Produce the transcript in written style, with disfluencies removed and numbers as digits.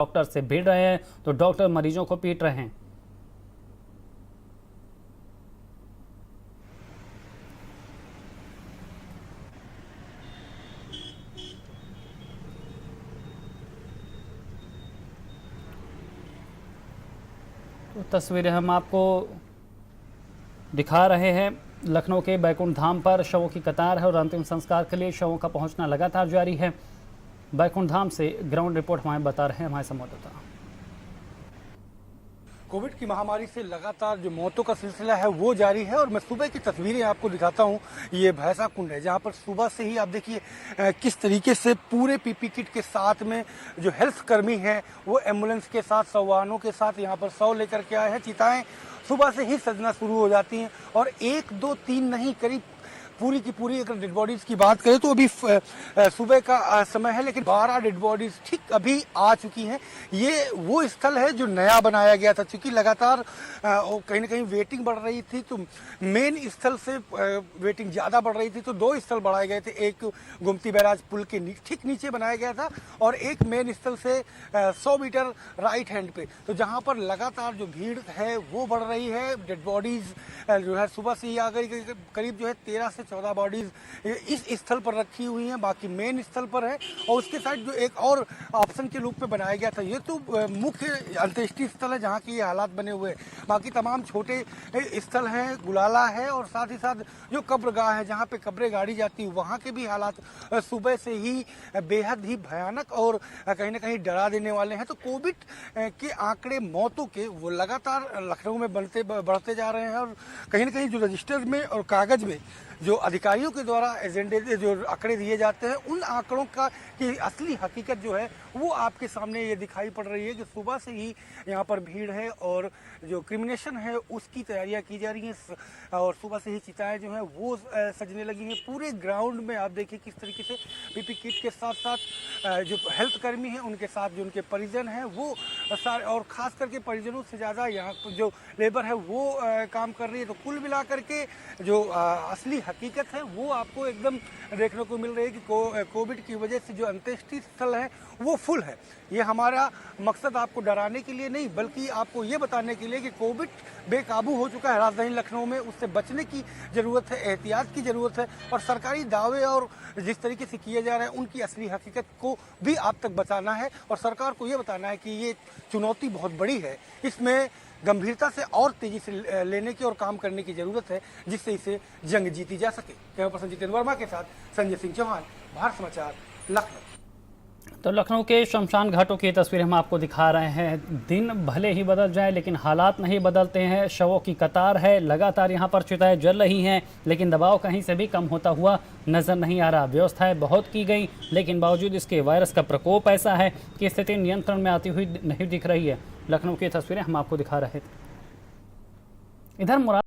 Doctor से भिड़ रहे हैं तो डॉक्टर मरीजों को पीट रहे हैं। तो तस्वीरें हम आपको दिखा रहे हैं। लखनऊ के बैकुंठ धाम पर शवों की कतार है और अंतिम संस्कार के लिए शवों का पहुंचना लगातार जारी है। बैकुंठ धाम से ग्राउंड रिपोर्ट हमें बता रहे हैं हमारे संवाददाता। कोविड की महामारी से लगातार जो मौतों का सिलसिला है वो जारी है और मैं सुबह की तस्वीरें आपको दिखाता हूँ। ये भैंसा कुंड है जहाँ पर सुबह से ही आप देखिए किस तरीके से पूरे पीपी किट के साथ में जो हेल्थ कर्मी हैं वो एम्बुलेंस के साथ, सौ वाहनों के साथ यहाँ पर शव लेकर के आए हैं। चिताएं सुबह से ही सजना शुरू हो जाती हैं और 1, 2, 3 नहीं, करीब पूरी की पूरी अगर डेड बॉडीज की बात करें तो अभी सुबह का समय है, लेकिन 12 डेड बॉडीज ठीक अभी आ चुकी हैं। ये वो स्थल है जो नया बनाया गया था, क्योंकि लगातार कहीं ना कहीं वेटिंग बढ़ रही थी, तो मेन स्थल से वेटिंग ज़्यादा बढ़ रही थी, तो 2 स्थल बढ़ाए गए थे। एक गोमती बैराज पुल के ठीक नीचे बनाया गया था और एक मेन स्थल से 100 मीटर राइट हैंड पे, तो जहाँ पर लगातार जो भीड़ है वो बढ़ रही है। डेड बॉडीज जो है सुबह से ही आ गई, करीब जो है 13 से 14 बॉडीज इस स्थल पर रखी हुई हैं, बाकी मेन स्थल पर है। और उसके साइड जो एक और ऑप्शन के रूप में बनाया गया था, ये तो मुख्य अंत्येष्टि स्थल है जहाँ की ये हालात बने हुए हैं। बाकी तमाम छोटे स्थल हैं, गुलाला है और साथ ही साथ जो कब्रगाह है जहाँ पे कब्रें गाड़ी जाती है, वहाँ के भी हालात सुबह से ही बेहद ही भयानक और कहीं ना कहीं डरा देने वाले हैं। तो कोविड के आंकड़े मौतों के वो लगातार लखनऊ में बढ़ते जा रहे हैं और कहीं ना कहीं जो रजिस्टर में और कागज में जो अधिकारियों के द्वारा एजेंडे जो आंकड़े दिए जाते हैं, उन आंकड़ों का की असली हकीकत जो है वो आपके सामने ये दिखाई पड़ रही है कि सुबह से ही यहाँ पर भीड़ है और जो क्रिमिनेशन है उसकी तैयारियां की जा रही हैं और सुबह से ही चिताएं जो हैं वो सजने लगी हैं। पूरे ग्राउंड में आप देखिए किस तरीके से पीपी किट के साथ साथ जो हेल्थ कर्मी हैं उनके साथ जो उनके परिजन हैं वो सारे, और ख़ास करके परिजनों से ज़्यादा यहाँ जो लेबर है वो काम कर रही है। तो कुल मिला करके जो असली हकीकत है वो आपको एकदम देखने को मिल रही है कि कोविड की वजह से जो अंत्येष्टि स्थल है वो फुल है। ये हमारा मकसद आपको डराने के लिए नहीं, बल्कि आपको ये बताने के लिए कि कोविड बेकाबू हो चुका है राजधानी लखनऊ में, उससे बचने की ज़रूरत है, एहतियात की ज़रूरत है और सरकारी दावे और जिस तरीके से किए जा रहे हैं उनकी असली हकीकत को भी आप तक बताना है और सरकार को ये बताना है कि ये चुनौती बहुत बड़ी है, इसमें गंभीरता से और तेजी से लेने की और काम करने की जरूरत है जिससे इसे जंग जीती जा सके। कैमरा पर्सन जितेंद्र वर्मा के साथ संजय सिंह चौहान, भारत समाचार, लखनऊ। तो लखनऊ के शमशान घाटों की तस्वीर हम आपको दिखा रहे हैं। दिन भले ही बदल जाए लेकिन हालात नहीं बदलते हैं। शवों की कतार है, लगातार यहाँ पर चिताएं जल रही हैं, लेकिन दबाव कहीं से भी कम होता हुआ नजर नहीं आ रहा। व्यवस्थाएं बहुत की गई, लेकिन बावजूद इसके वायरस का प्रकोप ऐसा है कि स्थिति नियंत्रण में आती हुई नहीं दिख रही है। लखनऊ की तस्वीरें हम आपको दिखा रहे थे। इधर मुराद